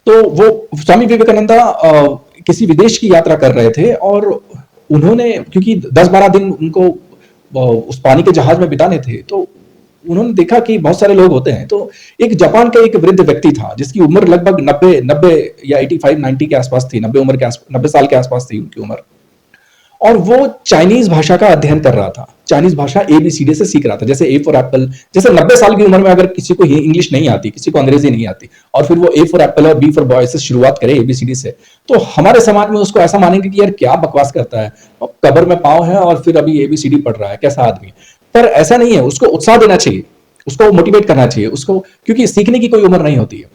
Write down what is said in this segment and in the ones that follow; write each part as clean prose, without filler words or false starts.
तो वो स्वामी विवेकानंदा किसी विदेश की यात्रा कर रहे थे और उन्होंने, क्योंकि 10-12 दिन उनको उस पानी के जहाज में बिताने थे, तो उन्होंने देखा कि बहुत सारे लोग होते हैं। तो एक जापान का एक वृद्ध व्यक्ति था जिसकी उम्र लगभग 90 या 85-90 के आसपास थी, 90 साल के आसपास थी उनकी उम्र। और वो चाइनीज भाषा का अध्ययन कर रहा था, चाइनीज भाषा ABCD से सीख रहा था। जैसे A फॉर एप्पल, जैसे 90 साल की उम्र में अगर किसी को इंग्लिश नहीं आती, किसी को अंग्रेजी नहीं आती, और फिर वो A फॉर एप्पल और B फॉर बॉय से शुरुआत करे ABCD से, तो हमारे समाज में उसको ऐसा मानेंगे कि यार क्या बकवास करता है, कब्र में पाँव है और फिर अभी ABCD पढ़ रहा है, कैसा आदमी। पर ऐसा नहीं है, उसको उत्साह देना चाहिए, उसको मोटिवेट करना चाहिए उसको, क्योंकि सीखने की कोई उम्र नहीं होती है।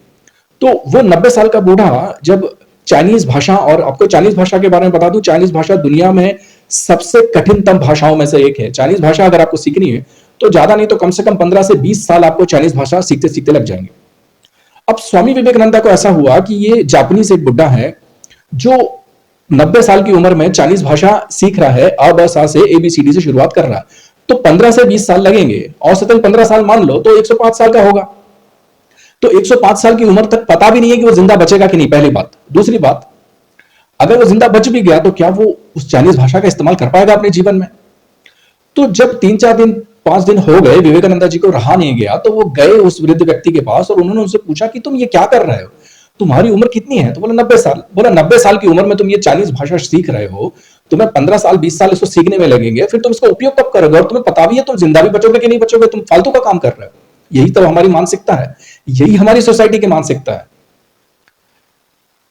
तो वो 90 साल का बूढ़ा जब चाइनीज भाषा, और आपको चाइनीज भाषा के बारे में बता दूं, चाइनीज भाषा दुनिया में सबसे कठिनतम भाषाओं में से एक है। चाइनीज भाषा अगर आपको सीखनी है तो ज्यादा नहीं तो कम से कम 15 से 20 साल आपको चाइनीज भाषा सीखते सीखते लग जाएंगे। अब स्वामी विवेकानंदा को ऐसा हुआ कि ये जापानीज एक बुड्ढा है जो 90 साल की उम्र में चाइनीज भाषा सीख रहा है, अ ब स से ABCD से शुरुआत कर रहा है। तो 15 से 20 साल लगेंगे, औसतन 15 साल मान लो तो 105 साल का होगा। तो 105 साल की उम्र तक पता भी नहीं है कि वो जिंदा बचेगा कि नहीं, पहली बात। दूसरी बात, अगर वो जिंदा बच भी गया तो क्या वो उस चाइनीज भाषा का इस्तेमाल कर पाएगा अपने जीवन में? तो जब 3-4 दिन 5 दिन हो गए, विवेकानंदा जी को रहा नहीं गया, तो वो गए उस वृद्ध व्यक्ति के पास और उन्होंने उनसे पूछा कि तुम ये क्या कर रहे हो, तुम्हारी उम्र कितनी है? तो बोला 90 साल। बोला 90 साल की उम्र में तुम ये चाइनीज भाषा सीख रहे हो, तुम्हें 15 साल 20 साल इसको सीखने में लगेंगे, फिर तुम इसका उपयोग कब करोगे? और तुम्हें पता भी है तुम जिंदा भी बचोगे कि नहीं बचोगे, तुम फालतू का काम कर रहे हो। यही तो हमारी मानसिकता है, यही हमारी सोसाइटी की मानसिकता है।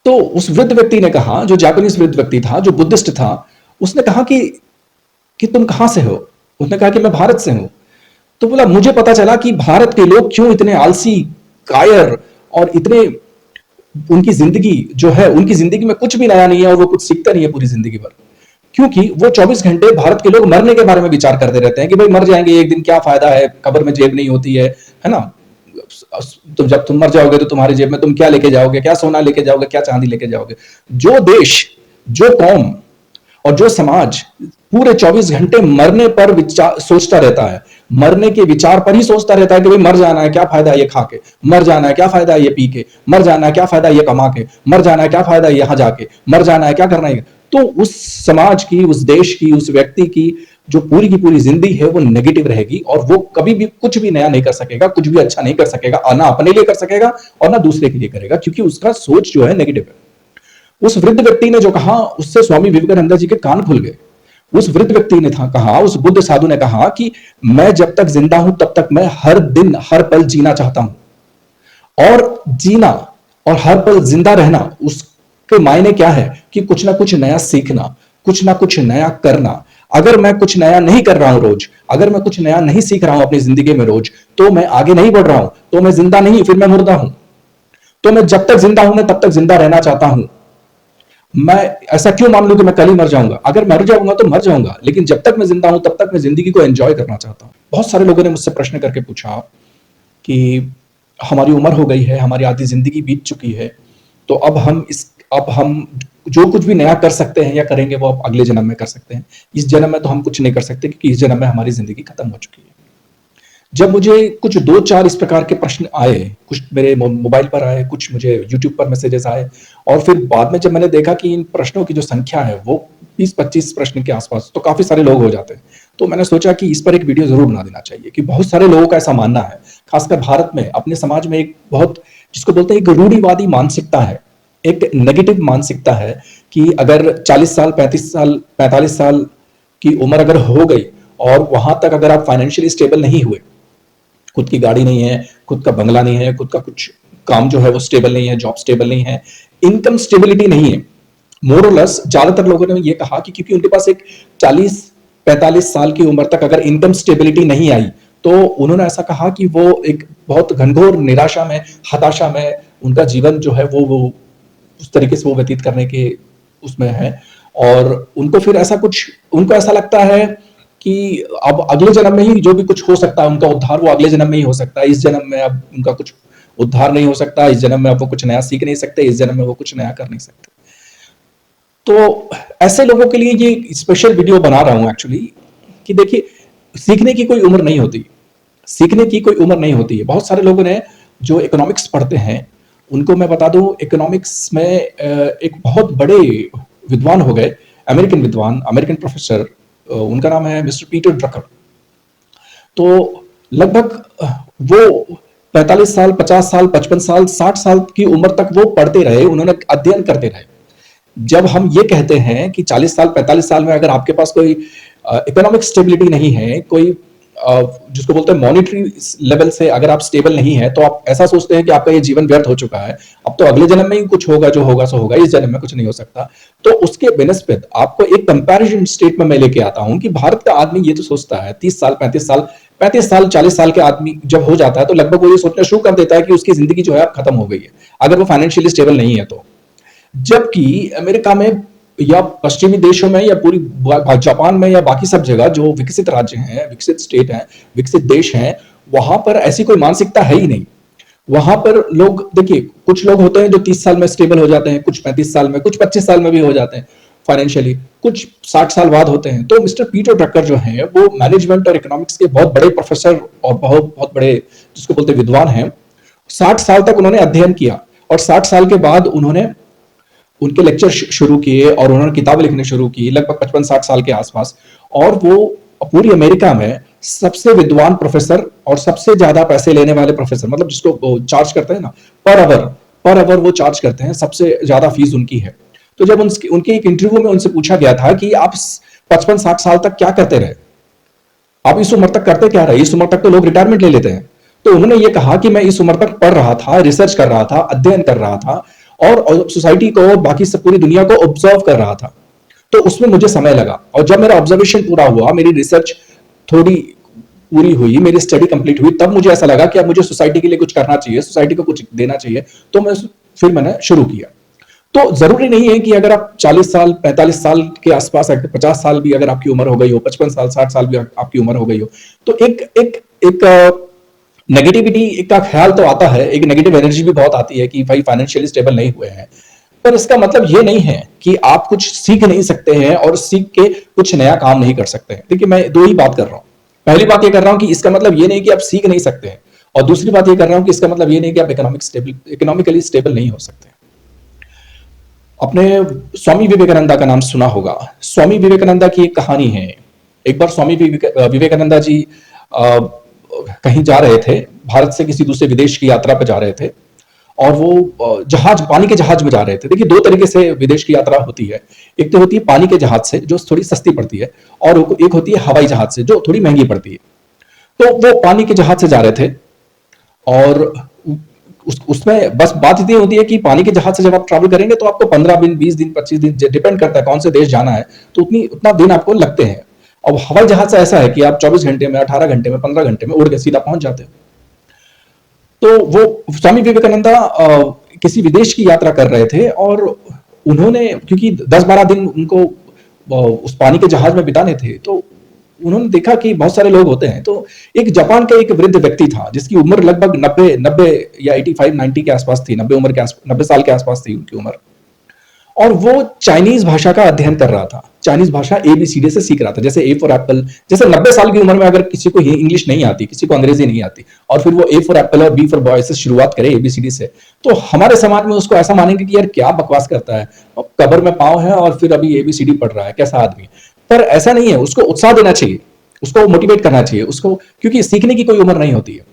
तो उस वृद्ध व्यक्ति ने कहा, जो जापानीज वृद्ध व्यक्ति था, जो बुद्धिस्ट था, उसने कहा कि तुम कहां से हो? उसने कहा कि मैं भारत से हूं। तो बोला मुझे पता चला कि भारत के लोग क्यों इतने आलसी, कायर और इतने, उनकी जिंदगी जो है, उनकी जिंदगी में कुछ भी नया नहीं है और वो कुछ सीखता नहीं है पूरी जिंदगी भर। क्योंकि वो 24 घंटे भारत के लोग मरने के बारे में विचार करते रहते हैं कि भाई मर जाएंगे एक दिन, क्या फायदा है, कब्र में जेब नहीं होती है ना। तुम जब तुम मर जाओगे तो तुम्हारी जेब में तुम क्या लेके जाओगे, क्या सोना लेके जाओगे, क्या चांदी लेके जाओगे। जो देश, जो कौम और जो समाज पूरे 24 घंटे मरने पर विचार सोचता रहता है, मरने के विचार पर ही सोचता रहता है कि भाई मर जाना है, क्या फायदा है ये खा के, मर जाना है, क्या फायदा है ये पी के, मर जाना है, क्या फायदा है ये कमा के, मर जाना है, क्या फायदा है यहां जाके, मर जाना है, क्या करना है। तो उस समाज की, उस देश की, उस व्यक्ति की जो पूरी की पूरी जिंदगी है वो नेगेटिव रहेगी और वो कभी भी कुछ भी नया नहीं कर सकेगा, कुछ भी अच्छा नहीं कर सकेगा, ना अपने लिए कर सकेगा और ना दूसरे के लिए करेगा, क्योंकि उसका सोच जो है नेगेटिव है। उस वृद्ध व्यक्ति ने जो कहा, उससे स्वामी विवेकानंद जी के कान खुल गए। उस वृद्ध व्यक्ति ने कहा, उस बुद्ध साधु ने कहा कि मैं जब तक जिंदा हूं तब तक मैं हर दिन हर पल जीना चाहता हूं। और जीना और हर पल जिंदा रहना, उसके मायने क्या है कि कुछ ना कुछ नया सीखना, कुछ ना कुछ नया करना। अगर मैं कुछ नया नहीं कर रहा हूं रोज, अगर मैं कुछ नया नहीं सीख रहा हूं अपनी जिंदगी में रोज, तो मैं आगे नहीं बढ़ रहा हूं, तो मैं जिंदा नहीं, फिर मैं मुर्दा हूं। तो मैं जब तक जिंदा हूं, मैं तब तक जिंदा रहना चाहता हूं। मैं ऐसा क्यों मान लूं कि मैं कल ही मर जाऊंगा? अगर मर जाऊंगा तो मर जाऊंगा, लेकिन जब तक मैं जिंदा हूं तब तक मैं जिंदगी को एंजॉय करना चाहता हूं। बहुत सारे लोगों ने मुझसे प्रश्न करके पूछा कि हमारी उम्र हो गई है, हमारी आधी जिंदगी बीत चुकी है, तो अब हम जो कुछ भी नया कर सकते हैं या करेंगे वो अब अगले जन्म में कर सकते हैं, इस जन्म में तो हम कुछ नहीं कर सकते क्योंकि इस जन्म में हमारी जिंदगी खत्म हो चुकी है। जब मुझे कुछ 2-4 इस प्रकार के प्रश्न आए, कुछ मेरे मोबाइल पर आए, कुछ मुझे यूट्यूब पर मैसेजेस आए, और फिर बाद में जब मैंने देखा कि इन प्रश्नों की जो संख्या है वो 20-25 प्रश्न के आसपास, तो काफी सारे लोग हो जाते हैं। तो मैंने सोचा कि इस पर एक वीडियो जरूर बना देना चाहिए कि बहुत सारे लोगों का ऐसा मानना है, खासकर भारत में, अपने समाज में एक बहुत, जिसको बोलते हैं एक रूढ़िवादी मानसिकता है, एक नेगेटिव मानसिकता है कि अगर 40 साल 35 साल 45 साल की उम्र अगर हो गई और वहां तक अगर आप फाइनेंशियली स्टेबल नहीं हुए, खुद की गाड़ी नहीं है, खुद का बंगला नहीं है, खुद का कुछ काम जो है वो स्टेबल नहीं है, जॉब स्टेबल नहीं है, इनकम स्टेबिलिटी नहीं है, मोर और लेस ज्यादातर लोगों ने ये कहा कि क्योंकि उनके पास एक 40-45 साल की उम्र तक अगर इनकम स्टेबिलिटी नहीं आई, तो उन्होंने ऐसा कहा कि वो एक बहुत घनघोर निराशा में, हताशा में उनका जीवन जो है वो उस तरीके से वो व्यतीत करने के उसमें है। और उनको फिर ऐसा कुछ, उनको ऐसा लगता है कि अब अगले जन्म में ही जो भी कुछ हो सकता है उनका उद्धार, वो अगले जन्म में ही हो सकता है, इस जन्म में अब उनका कुछ उद्धार नहीं हो सकता, इस जन्म में अब वो कुछ नया सीख नहीं सकते, इस जन्म में वो कुछ नया कर नहीं सकते। तो ऐसे लोगों के लिए ये स्पेशल वीडियो बना रहा हूं एक्चुअली, कि देखिए सीखने की कोई उम्र नहीं होती, सीखने की कोई उम्र नहीं होती है। बहुत सारे लोगों ने जो इकोनॉमिक्स पढ़ते हैं उनको मैं बता दूं इकोनॉमिक्स में एक बहुत बड़े विद्वान हो गए, अमेरिकन विद्वान, अमेरिकन प्रोफेसर, उनका नाम है मिस्टर पीटर ड्रकर। तो लगभग वो 45 साल, 50 साल, 55 साल, 60 साल की उम्र तक वो पढ़ते रहे, उन्होंने अध्ययन करते रहे। जब हम ये कहते हैं कि 40 साल, 45 साल में अगर आपके पास कोई इकोनॉमिक स्टेबिलिटी नहीं है, कोई जिसको बोलते हैं मॉनिटरी लेवल से अगर आप स्टेबल नहीं है, तो आप ऐसा सोचते हैं कि आपका ये जीवन व्यर्थ हो चुका है, अब तो अगले जन्म में ही कुछ होगा, जो होगा सो होगा, इस जन्म में कुछ नहीं हो सकता। तो उसके बेनिस्पिट आपको एक कंपैरिजन स्टेट में मैं लेके आता हूं कि भारत का आदमी ये तो सोचता है 30 साल, 35 साल, 40 साल के आदमी जब हो जाता है तो लगभग वो ये सोचना शुरू कर देता है कि उसकी जिंदगी जो है अब खत्म हो गई है, अगर वो फाइनेंशियली स्टेबल नहीं है तो। जबकि अमेरिका में या पश्चिमी देशों में या पूरी जापान में या बाकी सब जगह जो विकसित राज्य हैं, विकसित स्टेट हैं, विकसित देश हैं, वहां पर ऐसी कोई मानसिकता है ही नहीं। वहां पर लोग देखिए, कुछ लोग होते हैं जो 30 साल में स्टेबल हो जाते हैं, कुछ 35 साल में, कुछ 25 साल में भी हो जाते हैं फाइनेंशियली, कुछ 60 साल बाद होते हैं। तो मिस्टर पीटर ड्रकर जो हैं वो मैनेजमेंट और इकोनॉमिक्स के बहुत बड़े प्रोफेसर और बहुत बहुत बड़े जिसको बोलते हैं विद्वान हैं। 60 साल तक उन्होंने अध्ययन किया और 60 साल के बाद उन्होंने उनके लेक्चर शुरू किए और उन्होंने किताबें लिखने शुरू की लगभग 55-60 साल के आसपास। और वो पूरी अमेरिका में सबसे विद्वान प्रोफेसर और सबसे ज्यादा पैसे लेने वाले प्रोफेसर, मतलब जिसको चार्ज करते हैं ना पर अवर वो चार्ज करते हैं, सबसे ज्यादा फीस उनकी है। तो जब उनके एक इंटरव्यू में उनसे पूछा गया था कि आप 55-60 साल तक क्या करते रहे, आप इस उम्र तक करते क्या रहे, इस उम्र तक तो लोग रिटायरमेंट ले लेते हैं। तो उन्होंने ये कहा कि मैं इस उम्र तक पढ़ रहा था, रिसर्च कर रहा था, अध्ययन कर रहा था और सोसाइटी को और बाकी सब पूरी दुनिया को ऑब्जर्व कर रहा था। तो उसमें मुझे समय लगा और जब मेरा ऑब्जर्वेशन पूरा हुआ, मेरी रिसर्च थोड़ी पूरी हुई, मेरी स्टडी कंप्लीट हुई, तब मुझे ऐसा लगा कि अब मुझे सोसाइटी के लिए कुछ करना चाहिए, सोसाइटी को कुछ देना चाहिए। तो फिर मैंने शुरू किया। तो जरूरी नहीं है कि अगर आप 40 साल, 45 साल के आसपास, 50 साल भी अगर आपकी उम्र हो गई हो, 55 साल, 60 साल भी आपकी उम्र हो गई हो, तो एक नेगेटिविटी का ख्याल तो आता है, एक नेगेटिव एनर्जी भी बहुत आती है कि भाई फाइनेंशियली स्टेबल नहीं हुए हैं। पर इसका मतलब ये नहीं है कि आप कुछ सीख नहीं सकते हैं और सीख के कुछ नया काम नहीं कर सकते हैं। देखिए, मैं दो ही बात कर रहा हूं। पहली बात ये कर रहा हूं कि इसका मतलब ये नहीं कि आप सीख नहीं सकते हैं, और दूसरी बात ये कर रहा हूं कि इसका मतलब ये नहीं कि आप इकोनॉमिकली स्टेबल नहीं हो सकते। अपने स्वामी विवेकानंदा का नाम सुना होगा। स्वामी विवेकानंदा की एक कहानी है। एक बार स्वामी विवेकानंदा जी कहीं जा रहे थे, भारत से किसी दूसरे विदेश की यात्रा पर जा रहे थे और वो पानी के जहाज में जा रहे थे। देखिए, दो तरीके से विदेश की यात्रा होती है। एक तो होती है पानी के जहाज से, जो थोड़ी सस्ती पड़ती है, और एक होती है हवाई जहाज से, जो थोड़ी महंगी पड़ती है। तो वो पानी के जहाज से जा रहे थे और उसमें बस बात इतनी होती है कि पानी के जहाज से जब आप ट्रैवल करेंगे तो आपको 15 दिन, 20 दिन, 25 दिन, डिपेंड करता है कौन से देश जाना है, तो उतना दिन आपको लगते हैं। अब हवाई जहाज से ऐसा है कि आप 24 घंटे में, 18 घंटे में, 15 घंटे में उड़ के सीधा पहुंच जाते हो। तो वो स्वामी विवेकानंदा किसी विदेश की यात्रा कर रहे थे और उन्होंने, क्योंकि 10-12 दिन उनको उस पानी के जहाज में बिताने थे, तो उन्होंने देखा कि बहुत सारे लोग होते हैं। तो एक जापान का एक वृद्ध व्यक्ति था जिसकी उम्र लगभग 90 या 85-90 के आसपास थी, 90 साल के आसपास थी उनकी उम्र। और वो चाइनीज भाषा का अध्ययन कर रहा था, चाइनीज भाषा ABCD से सीख रहा था। जैसे A फॉर एप्पल, जैसे 90 साल की उम्र में अगर किसी को इंग्लिश नहीं आती, किसी को अंग्रेजी नहीं आती, और फिर वो A फॉर एप्पल और B फॉर बॉय से शुरुआत करे ABCD से, तो हमारे समाज में उसको ऐसा मानेंगे कि यार क्या बकवास करता है, कब्र में पांव है और फिर अभी ABCD पढ़ रहा है, कैसा आदमी। पर ऐसा नहीं है, उसको उत्साह देना चाहिए, उसको मोटिवेट करना चाहिए उसको, क्योंकि सीखने की कोई उम्र नहीं होती है।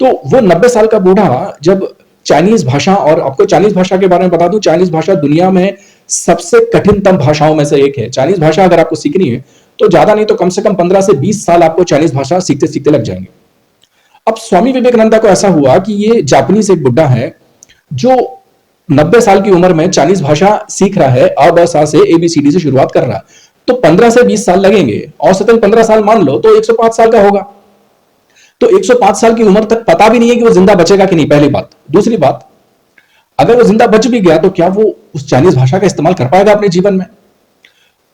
तो वो 90 साल का बूढ़ा जब चाइनीज भाषा, और आपको चाइनीज भाषा के बारे में बता दूं, चाइनीज भाषा दुनिया में सबसे कठिनतम भाषाओं में से एक है। चाइनीज भाषा अगर आपको सीखनी है तो ज्यादा नहीं तो कम से कम 15 से 20 साल आपको चाइनीज भाषा सीखते सीखते लग जाएंगे। अब स्वामी विवेकानंदा को ऐसा हुआ कि ये जापानीज एक बुड्ढा है जो 90 साल की उम्र में चाइनीज भाषा सीख रहा है, अ ब स से ABCD से शुरुआत कर रहा है। तो 15 से 20 साल लगेंगे, औसतन 15 साल मान लो तो 105 साल का होगा। तो 105 साल की उम्र तक पता भी नहीं है कि वो जिंदा बचेगा कि नहीं, पहली बात। दूसरी बात, अगर वो जिंदा बच भी गया तो क्या वो उस चाइनीज भाषा का इस्तेमाल कर पाएगा अपने जीवन में?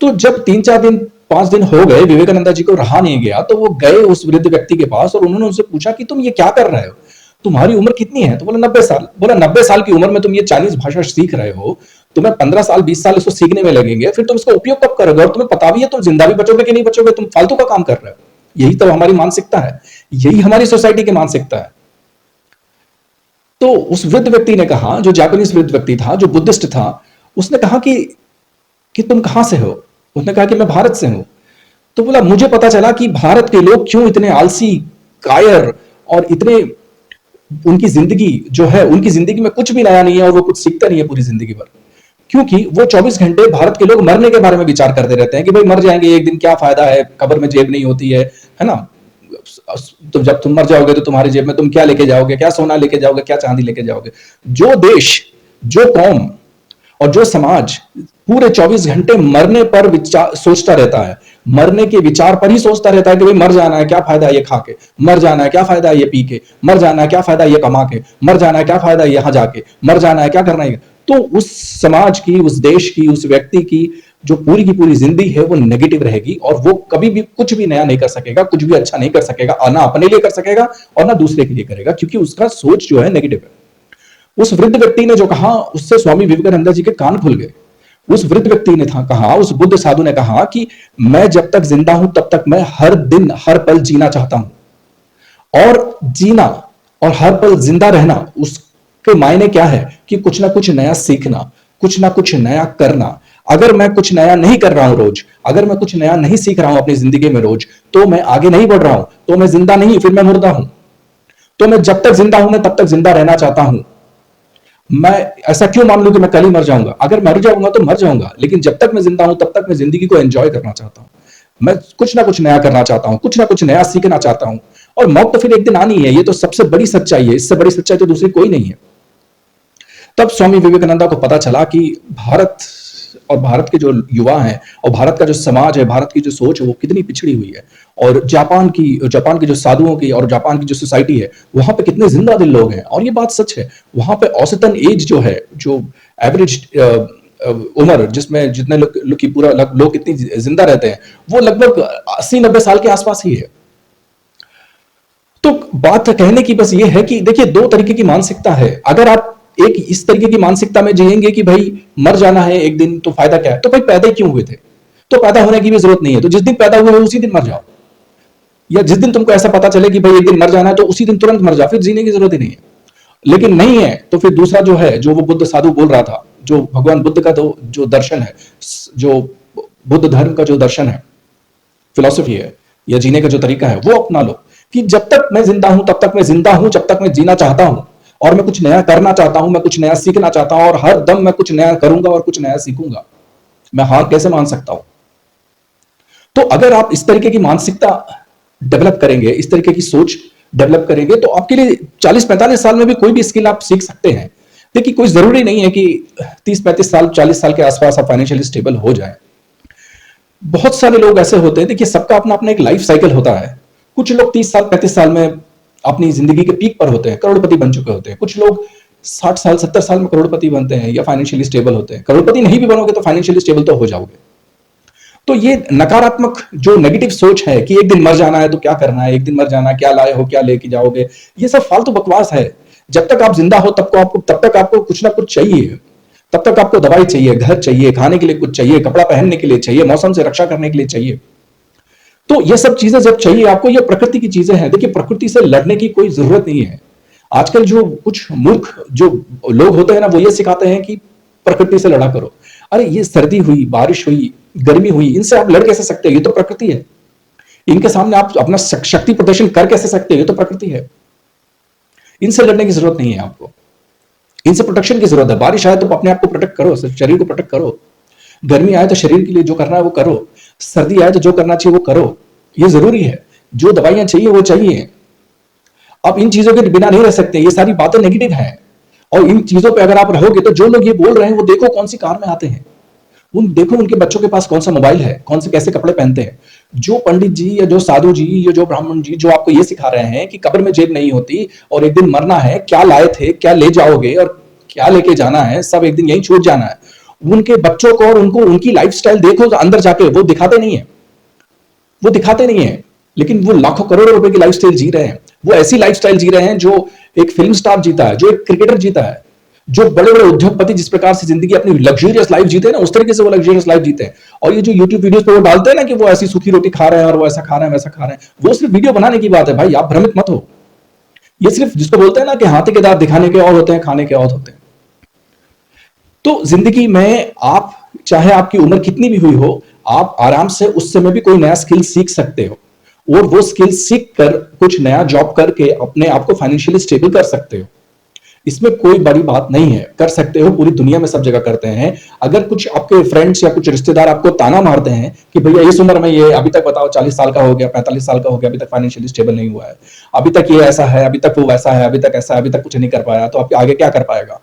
तो जब 3-4 दिन, 5 दिन हो गए, विवेकानंदा जी को रहा नहीं गया, तो वो गए उस वृद्ध व्यक्ति के पास और उन्होंने उनसे पूछा कि तुम ये क्या कर रहे हो, तुम्हारी उम्र कितनी है? तो बोला 90 साल। बोला 90 साल की उम्र में तुम ये चाइनीज भाषा सीख रहे हो, तुम्हें 15 साल 20 साल इसको सीखने में लगेंगे, फिर तुम इसका उपयोग कब करोगे? और तुम्हें पता भी है तुम जिंदा भी बचोगे कि नहीं बचोगे, तुम फालतू का काम कर रहे हो। यही तो हमारी मानसिकता है, यही हमारी सोसाइटी की मानसिकता है। तो उस वृद्ध व्यक्ति ने कहा, जो जापानीज वृद्ध व्यक्ति था, जो बुद्धिस्ट था, उसने कहा कि तुम कहां से हो? उसने कहा कि मैं भारत से हूं। तो बोला, मुझे पता चला कि भारत के लोग क्यों इतने आलसी, कायर और इतने, उनकी जिंदगी जो है, उनकी जिंदगी में कुछ भी नया नहीं है और वो कुछ सीखता नहीं है पूरी जिंदगी भर। क्योंकि वो 24 घंटे भारत के लोग मरने के बारे में विचार करते रहते हैं कि भाई मर जाएंगे एक दिन, क्या फायदा है, कब्र में जेब नहीं होती है ना? तो जब तुम मर जाओगे तो तुम्हारी जेब में तुम क्या लेके जाओगे, क्या सोना लेके जाओगे, क्या चांदी लेके जाओगे? जो देश, जो कौम और जो समाज पूरे 24 घंटे मरने पर विचार सोचता रहता है, मरने के विचार पर ही सोचता रहता है कि भाई मर जाना है, क्या फायदा है ये खा के, मर जाना है, क्या फायदा है ये पी के, मर जाना है, क्या फायदा है ये कमा के, मर जाना है, क्या फायदा है यहां जाके, मर जाना है, क्या करना है। तो उस समाज की, उस देश की, उस व्यक्ति की जो पूरी की पूरी जिंदगी है वो नेगेटिव रहेगी और वो कभी भी कुछ भी नया नहीं कर सकेगा, कुछ भी अच्छा नहीं कर सकेगा, और ना अपने लिए कर सकेगा और ना दूसरे के लिए करेगा, क्योंकि उसका सोच जो है नेगेटिव है। उस वृद्ध व्यक्ति ने जो कहा, उससे स्वामी विवेकानंद जी के कान खुल गए। उस वृद्ध व्यक्ति ने था कहा, उस बुद्ध साधु ने कहा कि मैं जब तक जिंदा हूं तब तक मैं हर दिन हर पल जीना चाहता हूं। और जीना और हर पल जिंदा रहना, उसके मायने क्या है कि कुछ ना कुछ नया सीखना, कुछ ना कुछ नया करना। अगर मैं कुछ नया नहीं कर रहा हूं रोज, अगर मैं कुछ नया नहीं सीख रहा हूं अपनी जिंदगी में रोज, तो मैं आगे नहीं बढ़ रहा हूं, तो मैं जिंदा नहीं, फिर मैं मुर्दा हूं। तो मैं जब तक जिंदा हूं, मैं तब तक जिंदा रहना चाहता हूं। मैं ऐसा क्यों मान लूं कि मैं कल ही मर जाऊंगा? अगर मर जाऊंगा तो मर जाऊंगा, लेकिन जब तक मैं जिंदा हूं तब तक मैं जिंदगी को एंजॉय करना चाहता हूं। मैं कुछ ना कुछ नया करना चाहता हूं, कुछ ना कुछ नया सीखना चाहता हूं। और मौत तो फिर एक दिन आनी है, ये तो सबसे बड़ी सच्चाई है, इससे बड़ी सच्चाई तो दूसरी कोई नहीं है। तब स्वामी विवेकानंद को पता चला कि भारत और भारत के जो युवा हैं और भारत का जो समाज है, भारत की जो सोच है वो कितनी पिछड़ी हुई है। और जापान की जो साधुओं की और जापान की जो सोसाइटी है, वहां पे कितने जिंदा दिल लोग हैं। और ये बात सच है, वहां पे औसतन एज जो है, जो एवरेज उम्र जिसमें जितने लोग की पूरा लोग कितनी जिंदा रहते हैं, वो लगभग 80-90 साल के आसपास ही है। तो बात कहने की बस ये है कि देखिए, दो तरीके की मानसिकता है। अगर आप एक इस तरीके की मानसिकता में जिएंगे कि भाई मर जाना है एक दिन, तो फायदा क्या है? तो भाई पैदा ही क्यों हुए थे? तो पैदा होने की भी जरूरत नहीं है। तो जिस दिन पैदा हुए हो उसी दिन मर जाओ, या जिस दिन तुमको ऐसा पता चले कि भाई एक दिन मर जाना है तो उसी दिन तुरंत मर जाओ, फिर जीने की जरूरत ही नहीं है। लेकिन नहीं है तो फिर दूसरा जो है, जो वो बुद्ध साधु बोल रहा था, जो भगवान बुद्ध का जो दर्शन है, जो बुद्ध धर्म का जो दर्शन है, फिलॉसफी है, या जीने का जो तरीका है, वो अपना लो कि जब तक मैं जिंदा हूं तब तक मैं जिंदा हूं, जब तक मैं जीना चाहता हूं और मैं कुछ नया करना चाहता हूं, मैं कुछ नया सीखना चाहता हूं और हर दम मैं कुछ नया करूंगा और कुछ नया सीखूंगा। मैं हार कैसे मान सकता हूं? तो अगर आप इस तरीके की मानसिकता डेवलप करेंगे, इस तरीके की सोच डेवलप करेंगे, तो आपके लिए 40-45 साल में भी कोई भी स्किल आप सीख सकते हैं। देखिए, कोई जरूरी नहीं है कि 30-35 साल, 40 साल के आसपास आप फाइनेंशियली स्टेबल हो जाए। बहुत सारे लोग ऐसे होते हैं, देखिए सबका अपना अपना एक लाइफ साइकिल होता है। कुछ लोग 30 साल 35 साल में अपनी जिंदगी के पीक पर होते हैं, करोड़पति बन चुके होते हैं। कुछ लोग 60 साल 70 साल में करोड़पति बनते हैं या फाइनेंशियली स्टेबल होते हैं। करोड़पति नहीं भी बनोगे तो फाइनेंशियली स्टेबल तो हो जाओगे। तो ये नकारात्मक जो नेगेटिव सोच है कि एक दिन मर जाना है तो क्या करना है, एक दिन मर जाना है, क्या लाए हो, क्या लेके जाओगे, ये सब फालतू बकवास है। जब तक आप जिंदा हो तब तक आपको कुछ ना कुछ चाहिए। तब तक आपको दवाई चाहिए, घर चाहिए, खाने के लिए कुछ चाहिए, कपड़ा पहनने के लिए चाहिए, मौसम से रक्षा करने के लिए चाहिए। तो ये सब चीजें जब चाहिए आपको, ये प्रकृति की चीजें हैं। देखिए, प्रकृति से लड़ने की कोई जरूरत नहीं है। आजकल जो कुछ मूर्ख जो लोग होते हैं ना, वो ये सिखाते हैं कि प्रकृति से लड़ा करो। अरे ये सर्दी हुई, बारिश हुई, गर्मी हुई, इनसे आप लड़ कैसे सकते हैं? ये तो प्रकृति है। इनके सामने आप अपना शक्ति प्रदर्शन कर कैसे सकते हैं? ये तो प्रकृति है। इनसे लड़ने की जरूरत नहीं है आपको, इनसे प्रोटेक्शन की जरूरत है। बारिश आए तो अपने आप को प्रोटेक्ट करो, शरीर को प्रोटेक्ट करो। गर्मी आए तो शरीर के लिए जो करना है वो करो। सर्दी आए तो जो करना चाहिए वो करो। ये जरूरी है। जो दवाइयां चाहिए वो चाहिए। आप इन चीजों के बिना नहीं रह सकते। ये सारी बातें नेगेटिव हैं और इन चीजों पे अगर आप रहोगे तो जो लोग ये बोल रहे हैं वो देखो कौन सी कार में आते हैं, देखो उनके बच्चों के पास कौन सा मोबाइल है, कौन से कैसे कपड़े पहनते हैं। जो पंडित जी या जो साधु जी या जो ब्राह्मण जी जो आपको ये सिखा रहे हैं कि कब्र में जेब नहीं होती और एक दिन मरना है, क्या लाए थे, क्या ले जाओगे और क्या लेके जाना है, सब एक दिन यहीं छूट जाना है, उनके बच्चों को और उनको उनकी लाइफस्टाइल देखो अंदर जाके, वो दिखाते नहीं है। वो दिखाते नहीं है, लेकिन वो लाखों करोड़ों रुपए की लाइफस्टाइल जी रहे हैं। वो ऐसी लाइफस्टाइल जी रहे हैं जो एक फिल्म स्टार जीता है, जो एक क्रिकेटर जीता है, जो बड़े बड़े उद्योगपति जिस प्रकार से जिंदगी अपनी लग्जरियस लाइफ जीते हैं ना, उस तरीके से वो लग्जरियस लाइफ जीते हैं। और ये जो यूट्यूब वीडियोस पे वो डालते हैं ना कि वो ऐसी सूखी रोटी खा रहे हैं और वो ऐसा खा रहे हैं, वैसा खा रहे हैं, वो सिर्फ वीडियो बनाने की बात है भाई, आप भ्रमित मत हो। ये सिर्फ जिसको बोलते हैं ना कि हाथी के दांत दिखाने के और होते हैं, खाने के और होते हैं। तो जिंदगी में आप चाहे आपकी उम्र कितनी भी हुई हो, आप आराम से उस समय भी कोई नया स्किल सीख सकते हो, और वो स्किल सीख कर कुछ नया जॉब करके अपने आप को फाइनेंशियली स्टेबल कर सकते हो। इसमें कोई बड़ी बात नहीं है, कर सकते हो, पूरी दुनिया में सब जगह करते हैं। अगर कुछ आपके फ्रेंड्स या कुछ रिश्तेदार आपको ताना मारते हैं कि भैया इस उम्र में ये अभी तक बताओ 40 साल का हो गया, 45 साल का हो गया, अभी तक फाइनेंशियली स्टेबल नहीं हुआ है, अभी तक ये ऐसा है, अभी तक वो वैसा है, अभी तक ऐसा है, अभी तक कुछ नहीं कर पाया, तो आप आगे क्या कर पाएगा,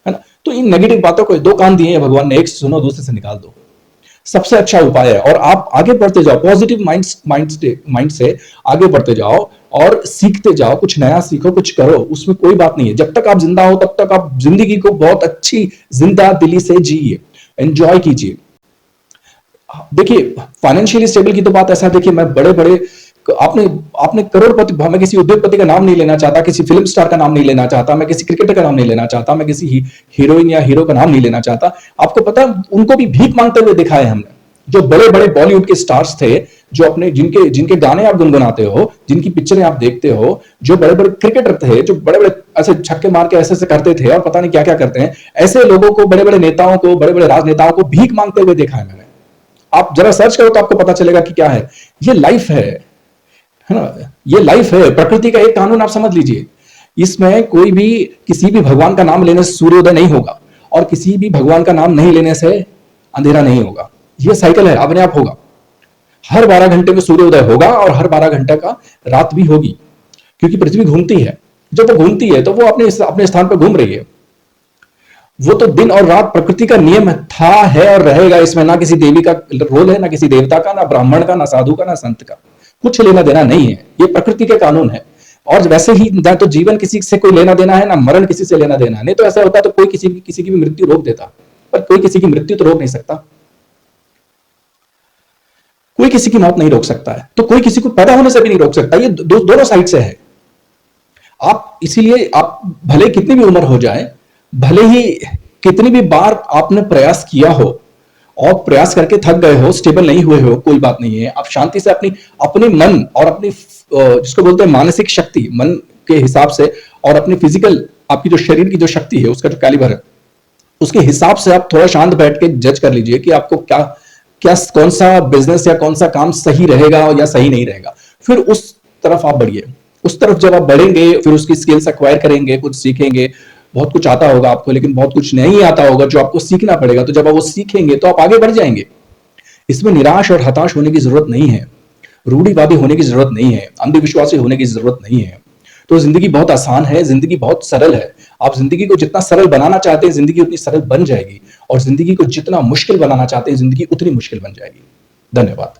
है ना? तो इन नेगेटिव बातों को दो कान दिए हैं भगवान ने, एक सुनो दूसरे से निकाल दो, सबसे अच्छा उपाय है। और आप आगे बढ़ते जाओ, पॉजिटिव माइंड से आगे बढ़ते जाओ और सीखते जाओ, कुछ नया सीखो, कुछ करो, उसमें कोई बात नहीं है। जब तक आप जिंदा हो तब तक आप जिंदगी को बहुत अच्छी जिंदा दिली से जिए, एंजॉय कीजिए। देखिए फाइनेंशियली स्टेबल की तो बात ऐसा है, देखिए मैं बड़े बड़े आपने आपने करोड़पति, मैं किसी उद्योगपति का नाम नहीं लेना चाहता, किसी फिल्म स्टार का नाम नहीं लेना चाहता, मैं किसी क्रिकेटर का नाम नहीं लेना चाहता, मैं किसी हीरोइन या हीरो का नाम नहीं लेना चाहता। आपको पता है उनको भी भीख मांगते हुए देखा है हमने, जो बड़े बड़े बॉलीवुड के स्टार्स थे, जो अपने जिनके जिनके गाने आप गुनगुनाते हो, जिनकी पिक्चरें आप देखते हो, जो बड़े बड़े क्रिकेटर थे, जो बड़े बड़े ऐसे छक्के मार के ऐसे ऐसे करते थे और पता नहीं क्या क्या करते हैं, ऐसे लोगों को, बड़े बड़े नेताओं को, बड़े बड़े राजनेताओं को भीख मांगते हुए देखा है मैंने। आप जरा सर्च करो तो आपको पता चलेगा कि क्या है, ये लाइफ है ना? ये लाइफ है, प्रकृति का एक कानून आप समझ लीजिए। इसमें कोई भी किसी भी भगवान का नाम लेने से सूर्योदय नहीं होगा, और किसी भी भगवान का नाम नहीं लेने से अंधेरा नहीं होगा। ये साइकिल है, अपने आप होगा। हर 12 घंटे में सूर्योदय होगा और हर 12 घंटे का रात भी होगी, क्योंकि पृथ्वी घूमती है। जब वो घूमती है तो वो अपने अपने स्थान पर घूम रही है। वो तो दिन और रात प्रकृति का नियम था, है और रहेगा। इसमें ना किसी देवी का रोल है, ना किसी देवता का, ना ब्राह्मण का, ना साधु का, ना संत का, कुछ लेना देना नहीं है। ये प्रकृति के कानून है। और वैसे ही ना तो जीवन किसी से कोई लेना देना है, ना मरण किसी से लेना देना है। नहीं तो ऐसा होता तो कोई किसी की भी मृत्यु रोक देता, पर कोई किसी की मृत्यु तो रोक नहीं सकता। कोई किसी की मौत नहीं रोक सकता है, तो कोई किसी को पैदा होने से भी नहीं रोक सकता। ये दोनों साइड से है। आप इसीलिए आप भले कितनी भी उम्र हो जाए, भले ही कितनी भी बार आपने प्रयास किया हो और प्रयास करके थक गए हो, स्टेबल नहीं हुए हो, कोई बात नहीं है। आप शांति से अपने मन और अपनी जिसको बोलते हैं मानसिक शक्ति, मन के हिसाब से, और अपनी फिजिकल, आपकी जो शरीर की जो शक्ति है, उसका जो कैलिबर है, उसके हिसाब से आप थोड़ा शांत बैठ के जज कर लीजिए कि आपको क्या क्या कौन सा बिजनेस या कौन सा काम सही रहेगा या सही नहीं रहेगा। फिर उस तरफ आप बढ़िए। उस तरफ जब आप बढ़ेंगे, फिर उसकी स्किल्स एक्वायर करेंगे, कुछ सीखेंगे। बहुत कुछ आता होगा आपको, लेकिन बहुत कुछ नहीं आता होगा जो आपको सीखना पड़ेगा। तो जब आप वो सीखेंगे तो आप आगे बढ़ जाएंगे। इसमें निराश और हताश होने की जरूरत नहीं है, रूढ़िवादी होने की जरूरत नहीं है, अंधविश्वासी होने की जरूरत नहीं है। तो जिंदगी बहुत आसान है, जिंदगी बहुत सरल है। आप जिंदगी को जितना सरल बनाना चाहते हैं, जिंदगी उतनी सरल बन जाएगी, और जिंदगी को जितना मुश्किल बनाना चाहते हैं, जिंदगी उतनी मुश्किल बन जाएगी। धन्यवाद।